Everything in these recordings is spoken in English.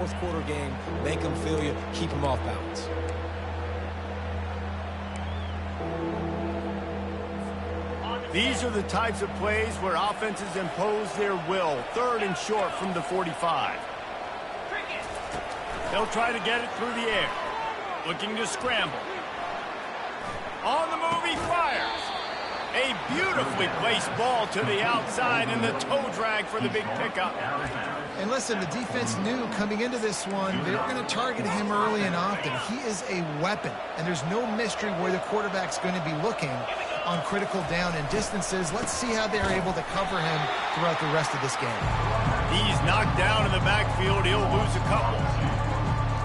fourth quarter game, make them feel you, keep them off balance. These are the types of plays where offenses impose their will. 3rd and short from the 45. They'll try to get it through the air. Looking to scramble. On the move, he fires. A beautifully placed ball to the outside and the toe drag for the big pickup. And listen, the defense knew coming into this one, they were going to target him early and often. He is a weapon, and there's no mystery where the quarterback's going to be looking on critical down and distances. Let's see how they're able to cover him throughout the rest of this game. He's knocked down in the backfield. He'll lose a couple.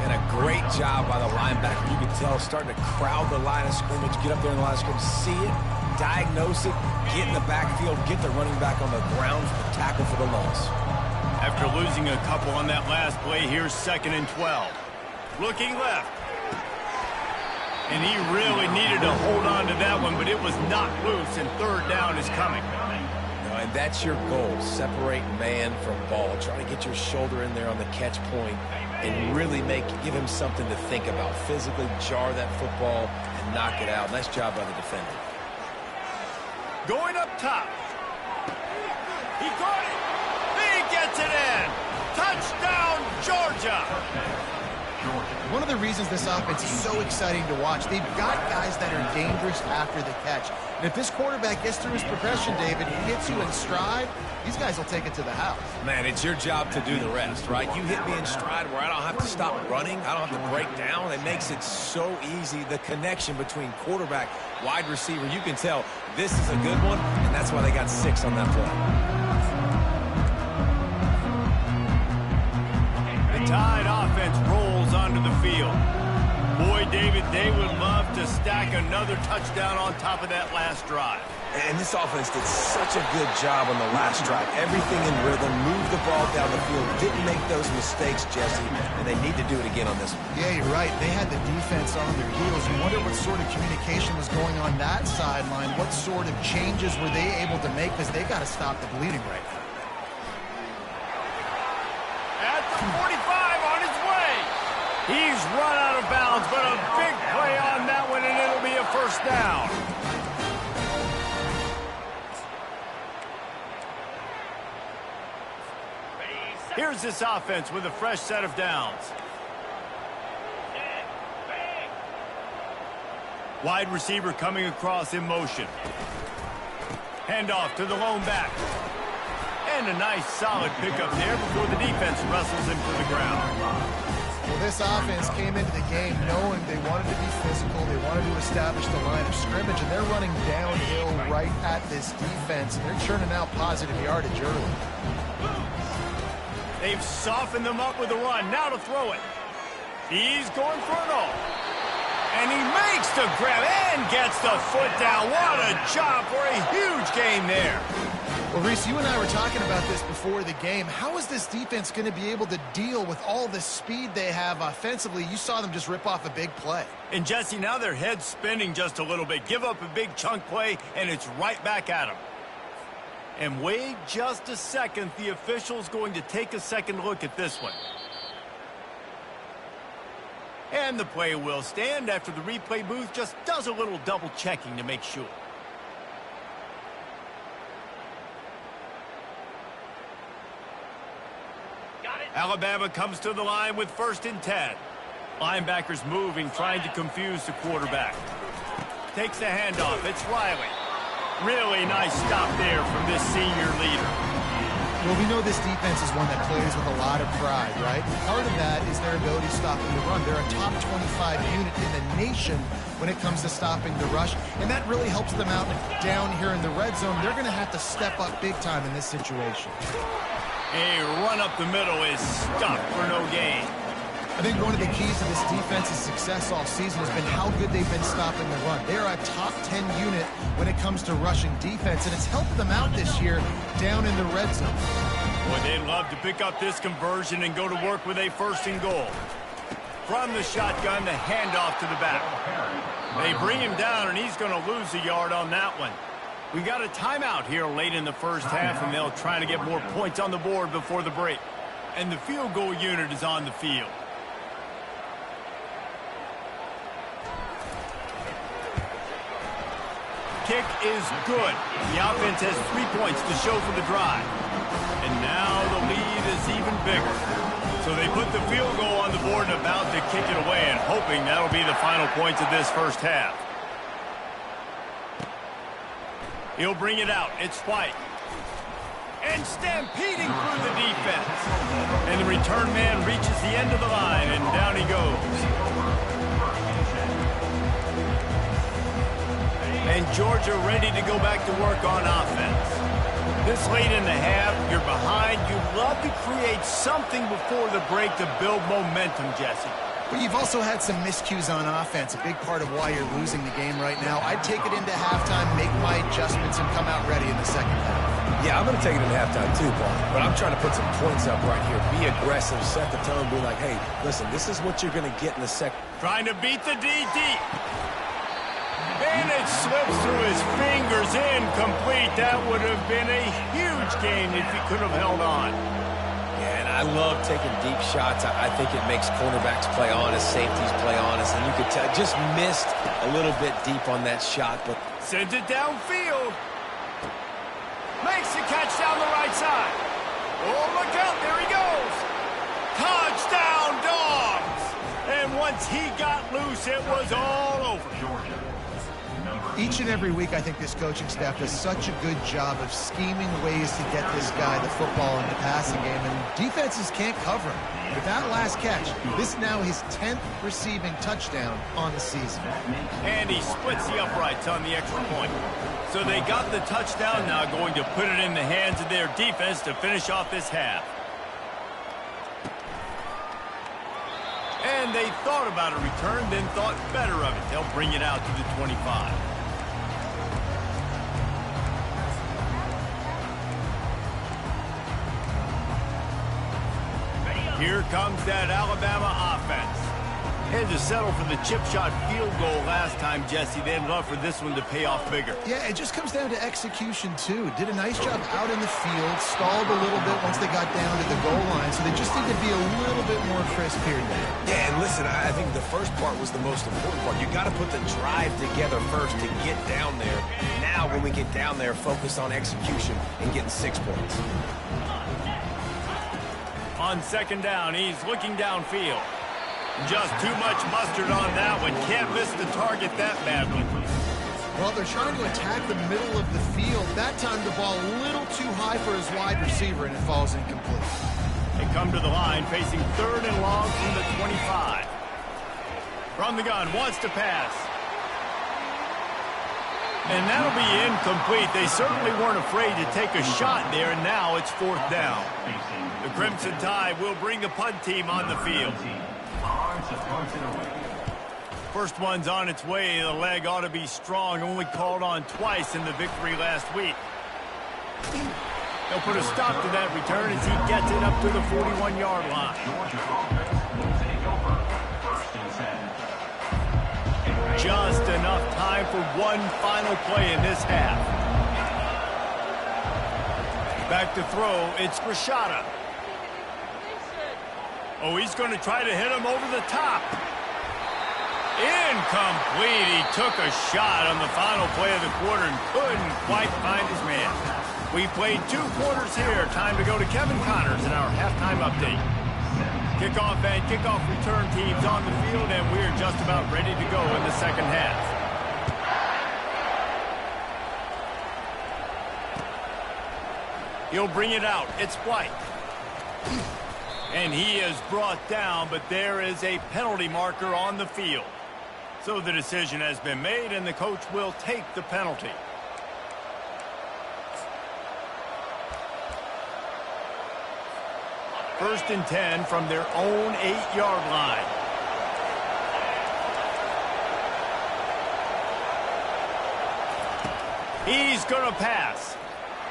And a great job by the linebacker. You can tell starting to crowd the line of scrimmage, get up there in the line of scrimmage, see it, diagnose it, get in the backfield, get the running back on the ground for the tackle for the loss. After losing a couple on that last play, here's 2nd and 12. Looking left. And he really needed to hold on to that one, but it was not loose, and 3rd down is coming. And that's your goal. Separate man from ball. Try to get your shoulder in there on the catch point and really give him something to think about. Physically jar that football and knock it out. Nice job by the defender. Going up top. He got it. He gets it in. Touchdown, Georgia. One of the reasons this offense is so exciting to watch, they've got guys that are dangerous after the catch. And if this quarterback gets through his progression, David, he hits you in stride, these guys will take it to the house. Man, it's your job to do the rest, right? You hit me in stride where I don't have to stop running. I don't have to break down. It makes it so easy. The connection between quarterback, wide receiver, you can tell this is a good one, and that's why they got 6 on that play. Tide offense rolls onto the field. Boy, David, they would love to stack another touchdown on top of that last drive. And this offense did such a good job on the last drive. Everything in rhythm, moved the ball down the field, didn't make those mistakes, Jesse, and they need to do it again on this one. Yeah, you're right. They had the defense on their heels. You wonder what sort of communication was going on that sideline. What sort of changes were they able to make, because they got to stop the bleeding right now. At the 45 on his way. He's run out of bounds, but a big play on that one, and it'll be a 1st down. Here's this offense with a fresh set of downs. Wide receiver coming across in motion. Handoff to the lone back. And a nice solid pickup there before the defense wrestles him to the ground. Well, this offense came into the game knowing they wanted to be physical, they wanted to establish the line of scrimmage, and they're running downhill right at this defense, and they're churning out positive yardage early. They've softened them up with a run. Now to throw it. He's going for it all. And he makes the grab and gets the foot down. What a job for a huge gain there. Well, Reese, you and I were talking about this before the game. How is this defense going to be able to deal with all the speed they have offensively? You saw them just rip off a big play. And, Jesse, now their head's spinning just a little bit. Give up a big chunk play, and it's right back at them. And wait just a second. The official's going to take a second look at this one. And the play will stand after the replay booth just does a little double checking to make sure. Alabama comes to the line with 1st and 10. Linebackers moving, trying to confuse the quarterback. Takes the handoff. It's Riley. Really nice stop there from this senior leader. Well, we know this defense is one that plays with a lot of pride, right? Part of that is their ability stopping the run. They're a top 25 unit in the nation when it comes to stopping the rush, and that really helps them out down here in the red zone. They're going to have to step up big time in this situation. A run up the middle is stuck for no gain. I think one of the keys to this defense's success all season has been how good they've been stopping the run. They're a top 10 unit when it comes to rushing defense, and it's helped them out this year down in the red zone. Boy, they'd love to pick up this conversion and go to work with a 1st and goal. From the shotgun, the handoff to the back. They bring him down, and he's going to lose a yard on that one. We got a timeout here late in the first half, and they'll try to get more points on the board before the break. And the field goal unit is on the field. Kick is good. The offense has 3 points to show for the drive. And now the lead is even bigger. So they put the field goal on the board and about to kick it away and hoping that'll be the final points of this first half. He'll bring it out. It's White. And stampeding through the defense. And the return man reaches the end of the line, and down he goes. And Georgia ready to go back to work on offense. This late in the half, you're behind. You love to create something before the break to build momentum, Jesse. But you've also had some miscues on offense, a big part of why you're losing the game right now. I'd take it into halftime, make my adjustments, and come out ready in the second half. Yeah, I'm going to take it into halftime too, Paul. But I'm trying to put some points up right here. Be aggressive, set the tone, be like, hey, listen, this is what you're going to get in the second. Trying to beat the D deep. And it slips through his fingers, incomplete. That would have been a huge game if he could have held on. Yeah, and I love taking deep shots. I think it makes cornerbacks play honest, safeties play honest, and you could tell just missed a little bit deep on that shot. But sends it downfield. Makes the catch down the right side. Oh, look out, there he goes. Touchdown, Dogs! And once he got loose, it was all over. Each and every week, I think this coaching staff does such a good job of scheming ways to get this guy the football in the passing game, and defenses can't cover him. With that last catch, this is now his 10th receiving touchdown on the season. And he splits the uprights on the extra point. So they got the touchdown, now going to put it in the hands of their defense to finish off this half. And they thought about a return, then thought better of it. They'll bring it out to the 25. Here comes that Alabama offense. Had to settle for the chip shot field goal last time, Jesse. They'd love for this one to pay off bigger. Yeah, it just comes down to execution, too. Did a nice job out in the field, stalled a little bit once they got down to the goal line, so they just need to be a little bit more crisp here today. Yeah, and listen, I think the first part was the most important part. You got to put the drive together first to get down there. Now, when we get down there, focus on execution and getting 6 points. On second down, he's looking downfield. Just too much mustard on that one. Can't miss the target that badly. Well, they're trying to attack the middle of the field. That time the ball a little too high for his wide receiver, and it falls incomplete. They come to the line facing 3rd and long from the 25. From the gun, wants to pass. And that'll be incomplete. They certainly weren't afraid to take a shot there, and now it's 4th down. The Crimson Tide will bring the punt team on the field. First one's on its way. The leg ought to be strong. Only called on twice in the victory last week. They'll put a stop to that return as he gets it up to the 41-yard line. Just enough time for one final play in this half. Back to throw. It's Rashada. Oh, he's going to try to hit him over the top. Incomplete. He took a shot on the final play of the quarter and couldn't quite find his man. We played 2 quarters here. Time to go to Kevin Connors in our halftime update. Kickoff and kickoff return teams on the field, and we're just about ready to go in the second half. He'll bring it out. It's White. And he is brought down, but there is a penalty marker on the field. So the decision has been made, and the coach will take the penalty. First and 10 from their own 8-yard line. He's going to pass.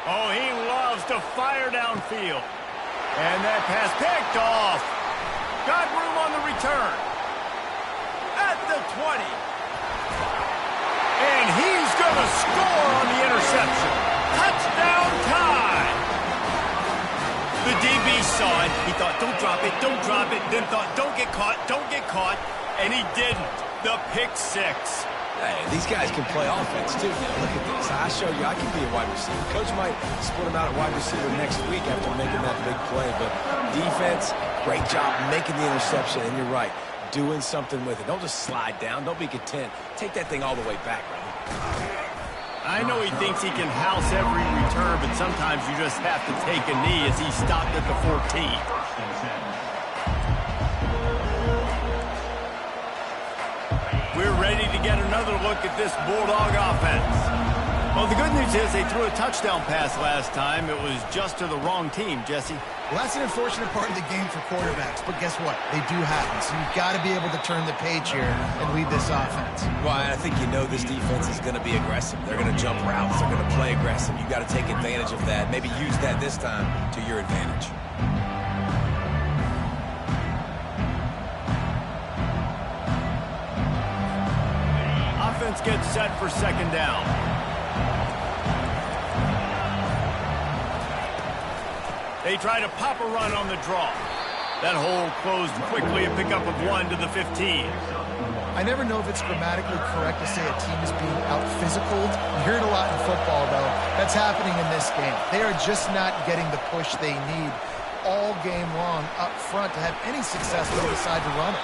Oh, he loves to fire downfield. And that pass picked off. Got room on the return. At the 20. And he's going to score on the interception. Touchdown time. The DB saw it. He thought, don't drop it, then thought, don't get caught, and he didn't. The pick six. Hey, these guys can play offense, too. Now, look at this. I show you I can be a wide receiver. Coach might split him out at wide receiver next week after making that big play. But defense, great job making the interception. And you're right, doing something with it. Don't just slide down. Don't be content. Take that thing all the way back, brother. I know he thinks he can house every return, but sometimes you just have to take a knee as he stopped at the 14. We're ready to get another look at this Bulldog offense. Well, the good news is they threw a touchdown pass last time. It was just to the wrong team, Jesse. Well, that's an unfortunate part of the game for quarterbacks, but guess what? They do happen, so you've got to be able to turn the page here and lead this offense. Well, I think you know this defense is going to be aggressive. They're going to jump routes. They're going to play aggressive. You've got to take advantage of that. Maybe use that this time to your advantage. Offense gets set for second down. They try to pop a run on the draw. That hole closed quickly, a pickup of 1 to the 15. I never know if it's grammatically correct to say a team is being out-physicaled. You hear it a lot in football, though. That's happening in this game. They are just not getting the push they need all game long up front to have any success when they decide to run it.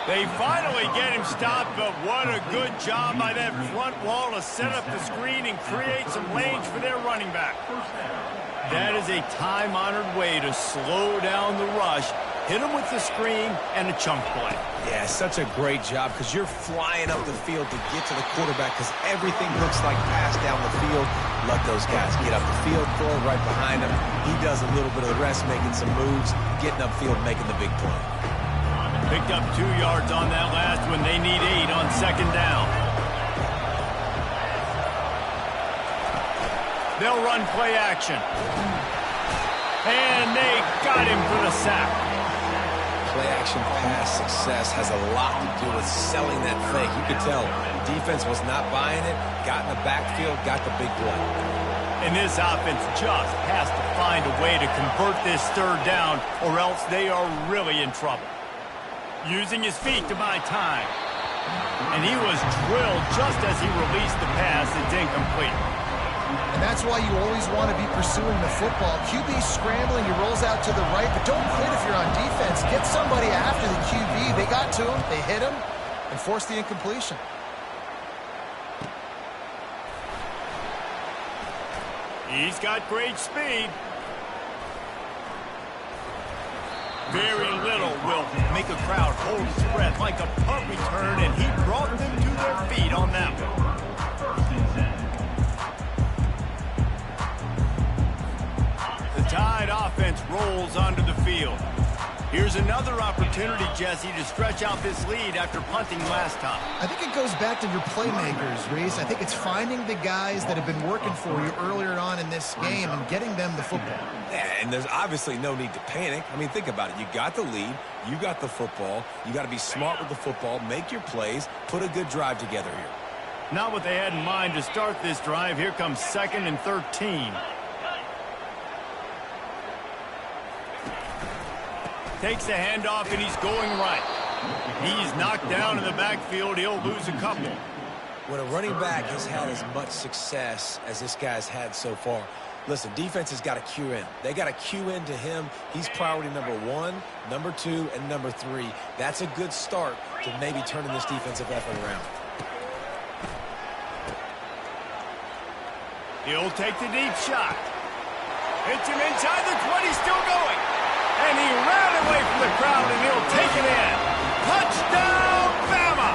They finally get him stopped, but what a good job by that front wall to set up the screen and create some lanes for their running back. That is a time-honored way to slow down the rush, hit him with the screen, and a chunk play. Yeah, such a great job because you're flying up the field to get to the quarterback because everything looks like pass down the field. Let those guys get up the field, throw it right behind him. He does a little bit of the rest, making some moves, getting upfield, making the big play. Picked up 2 yards on that last one. They need 8 on second down. They'll run play action. And they got him for the sack. Play action pass success has a lot to do with selling that fake. You could tell defense was not buying it, got in the backfield, got the big play. And this offense just has to find a way to convert this third down or else they are really in trouble. Using his feet to buy time. And he was drilled just as he released the pass. It's incomplete. And that's why you always want to be pursuing the football. QB scrambling, he rolls out to the right, but don't quit if you're on defense. Get somebody after the QB. They got to him, they hit him, and forced the incompletion. He's got great speed. Very little will make a crowd hold its breath like a punt return, and he brought them to their feet on that one. The Tide offense rolls onto the field. Here's another opportunity, Jesse, to stretch out this lead after punting last time. I think it goes back to your playmakers, Reese. I think it's finding the guys that have been working for you earlier on in this game and getting them the football. Yeah, and there's obviously no need to panic. I mean, think about it. You got the lead. You got the football. You got to be smart with the football, make your plays, put a good drive together here. Not what they had in mind to start this drive. Here comes 2nd and 13. Takes the handoff, and he's going right. He's knocked down in the backfield. He'll lose a couple. When a running back has had as much success as this guy's had so far, listen, defense has got to cue in. They got to cue in to him. He's priority number 1, number 2, and number 3. That's a good start to maybe turning this defensive effort around. He'll take the deep shot. Hits him inside the 20, still going. And he ran away from the crowd, and he'll take it in. Touchdown, Bama!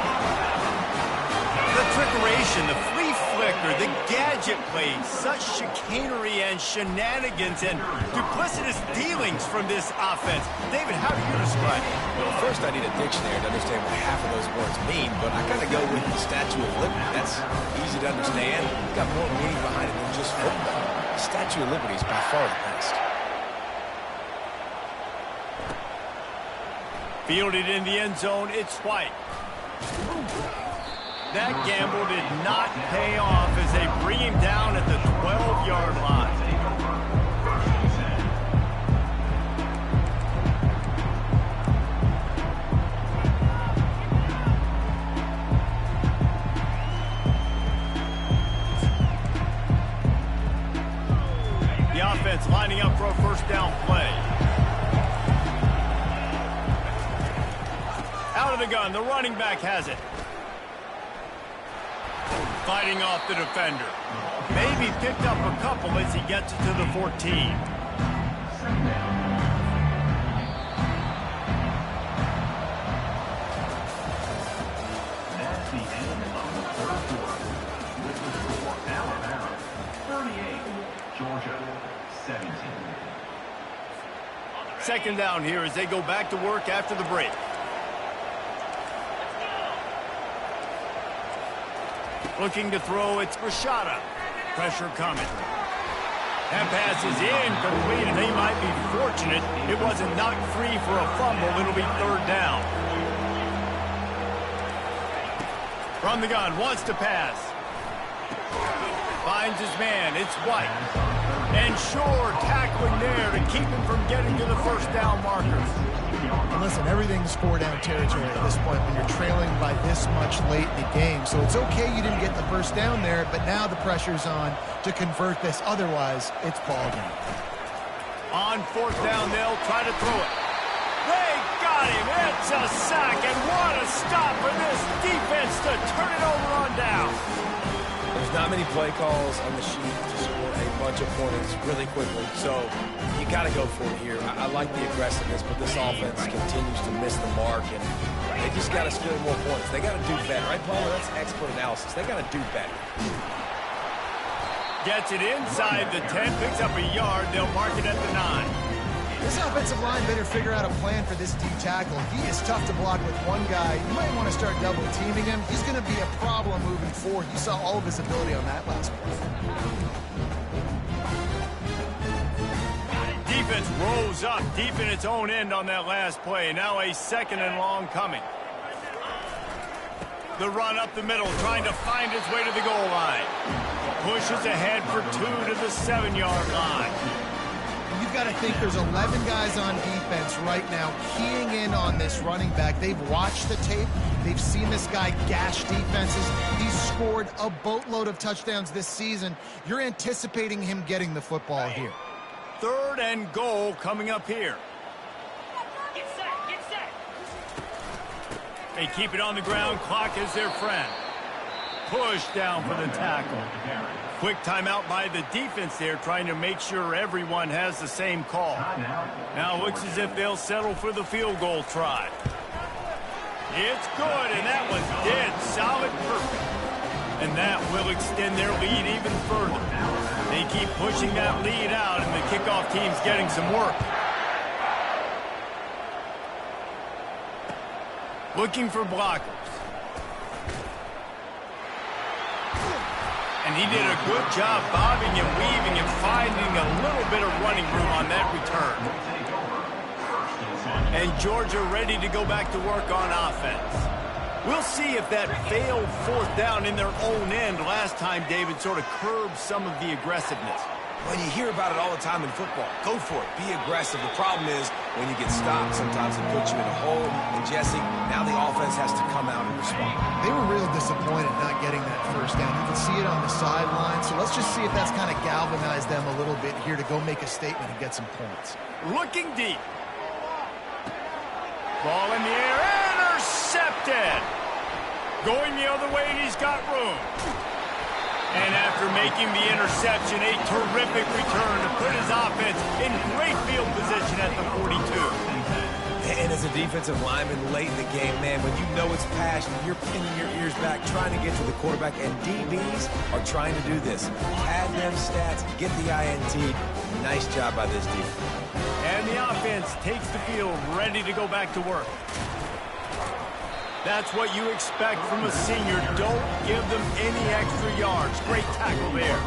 The trickeration, the flea flicker, the gadget plays, such chicanery and shenanigans and duplicitous dealings from this offense. David, how do you describe it? Well, first I need a dictionary to understand what half of those words mean, but I kind of go with the Statue of Liberty. That's easy to understand. It's got more meaning behind it than just football. The Statue of Liberty is by far the best. Fielded in the end zone, it's White. That gamble did not pay off as they bring him down at the 12-yard line. Out of the gun, the running back has it. Fighting off the defender. Maybe picked up a couple as he gets to the 14. That's the end of the third quarter. With the score, Alabama 38, Georgia 17. Second down here as they go back to work after the break. Looking to throw, it's Rashada. Pressure coming. That pass is incomplete, and they might be fortunate it wasn't knocked free for a fumble. It'll be third down. From the gun, wants to pass. Finds his man, it's White. And sure, tackling there to keep him from getting to the first down markers. And listen, everything's four-down territory at this point when you're trailing by this much late in the game. So it's okay you didn't get the first down there, but now the pressure's on to convert this. Otherwise, it's ball game. On fourth down, they'll try to throw it. They got him. It's a sack, and what a stop for this defense to turn it over on down. There's not many play calls on the sheet to score a bunch of points really quickly, so you got to go for it here. I like the aggressiveness, but this offense continues to miss the mark, and they just got to score more points. They got to do better, right, Paul? That's expert analysis. They got to do better. Gets it inside the 10, picks up a yard. They'll mark it at the 9. This offensive line better figure out a plan for this D tackle. He is tough to block with one guy. You might want to start double teaming him. He's going to be a problem moving forward. You saw all of his ability on that last play. Defense rolls up deep in its own end on that last play. Now a second and long coming. The run up the middle, trying to find his way to the goal line. Pushes ahead for 2 to the 7-yard line. You've got to think there's 11 guys on defense right now keying in on this running back. They've watched the tape. They've seen this guy gash defenses. He's scored a boatload of touchdowns this season. You're anticipating him getting the football here. Third and goal coming up here. Get set, get set. They keep it on the ground. Clock is their friend. Push down for the tackle. Quick timeout by the defense there, trying to make sure everyone has the same call. Now it looks as if they'll settle for the field goal try. It's good, and that was dead solid, perfect. And that will extend their lead even further. They keep pushing that lead out, and the kickoff team's getting some work. Looking for blockers. And he did a good job bobbing and weaving and finding a little bit of running room on that return. And Georgia ready to go back to work on offense. We'll see if that failed fourth down in their own end last time, David, sort of curbed some of the aggressiveness. When you hear about it all the time in football, go for it. Be aggressive. The problem is when you get stopped, sometimes it puts you in a hole. And, Jesse, now the offense has to come out and respond. They were real disappointed not getting that first down. You can see it on the sideline. So let's just see if that's kind of galvanized them a little bit here to go make a statement and get some points. Looking deep. Ball in the air. Intercepted. Going the other way, and he's got room. And after making the interception, a terrific return to put his offense in great field position at the 42. And as a defensive lineman late in the game, man, when you know it's passion, you're pinning your ears back, trying to get to the quarterback, and DBs are trying to do this. Pad them stats, get the INT. Nice job by this defense. And the offense takes the field, ready to go back to work. That's what you expect from a senior. Don't give them any extra yards. Great tackle there.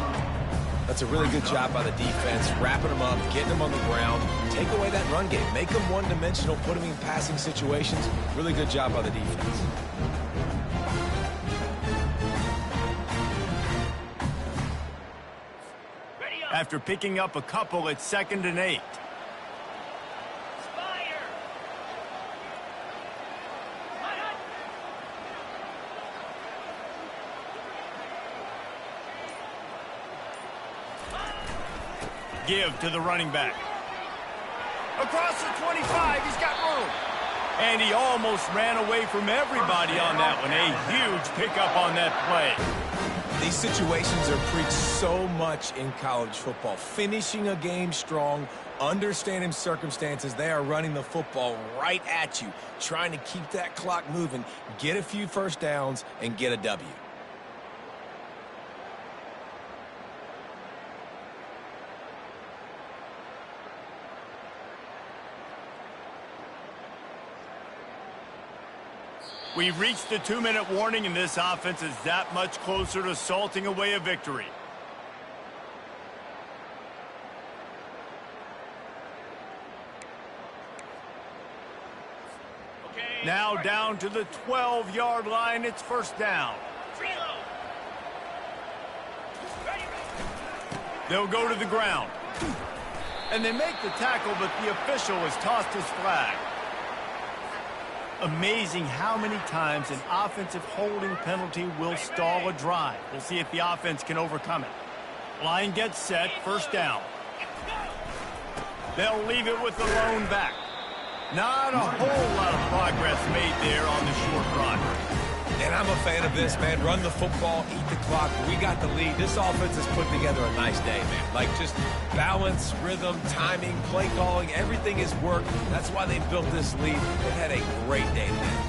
That's a really good job by the defense, wrapping them up, getting them on the ground. Take away that run game. Make them one-dimensional, put them in passing situations. Really good job by the defense. After picking up a couple, it's 2nd and 8. Give to the running back. Across the 25, he's got room. And he almost ran away from everybody on that one. A huge pickup on that play. These situations are preached so much in college football. Finishing a game strong, understanding circumstances. They are running the football right at you, trying to keep that clock moving, get a few first downs, and get a W. We've reached the 2-minute warning, and this offense is that much closer to salting away a victory. Now down to the 12-yard line. It's first down. They'll go to the ground. And they make the tackle, but the official has tossed his flag. Amazing how many times an offensive holding penalty will stall a drive. We'll see if the offense can overcome it. Line gets set, first down. They'll leave it with the lone back. Not a whole lot of progress made there on the short run. And I'm a fan of this, man. Run the football, eat the clock. We got the lead. This offense has put together a nice day, man. Like, just balance, rhythm, timing, play calling, everything has worked. That's why they built this lead. They've had a great day today.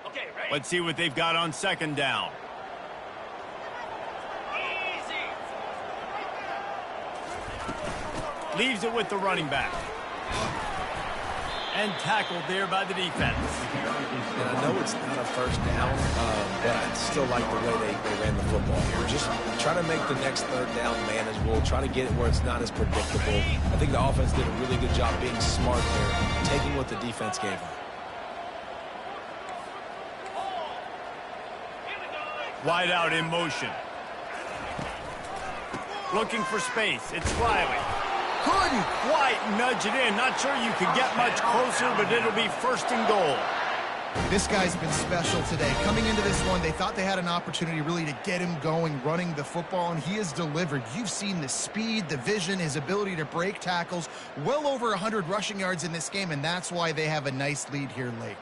Okay, ready? Let's see what they've got on second down. Easy. Leaves it with the running back. And tackled there by the defense. And I know it's not a first down, but I still like the way they ran the football here. Just try to make the next third down manageable. Try to get it where it's not as predictable. I think the offense did a really good job being smart there, taking what the defense gave them. Wide out in motion. Looking for space. It's Riley. Couldn't quite nudge it in. Not sure you could get much closer, but it'll be first and goal. This guy's been special today. Coming into this one, they thought they had an opportunity really to get him going, running the football, and he has delivered. You've seen the speed, the vision, his ability to break tackles. Well over 100 rushing yards in this game, and that's why they have a nice lead here late.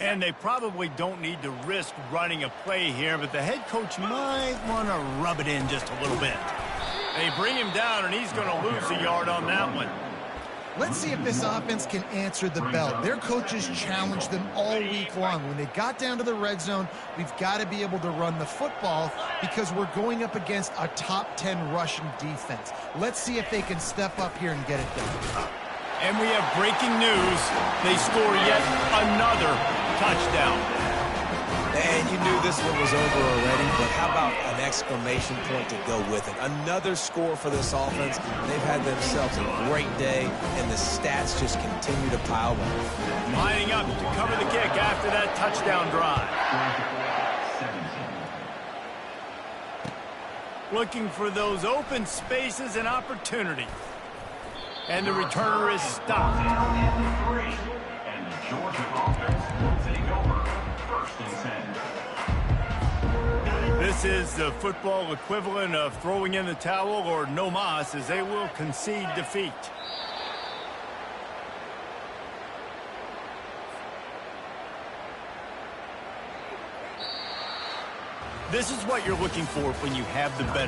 And they probably don't need to risk running a play here, but the head coach might want to rub it in just a little bit. They bring him down, and he's going to lose a yard on that one. Let's see if this offense can answer the bell. Their coaches challenged them all week long. When they got down to the red zone, we've got to be able to run the football because we're going up against a top 10 rushing defense. Let's see if they can step up here and get it done. And we have breaking news. They score yet another touchdown. And you knew this one was over already, but how about an exclamation point to go with it? Another score for this offense. They've had themselves a great day, and the stats just continue to pile up. Lining up to cover the kick after that touchdown drive. Looking for those open spaces and opportunities. And the returner is stopped. And the Georgia offense will take over first and 10. This is the football equivalent of throwing in the towel or no mas, as they will concede defeat. This is what you're looking for when you have the better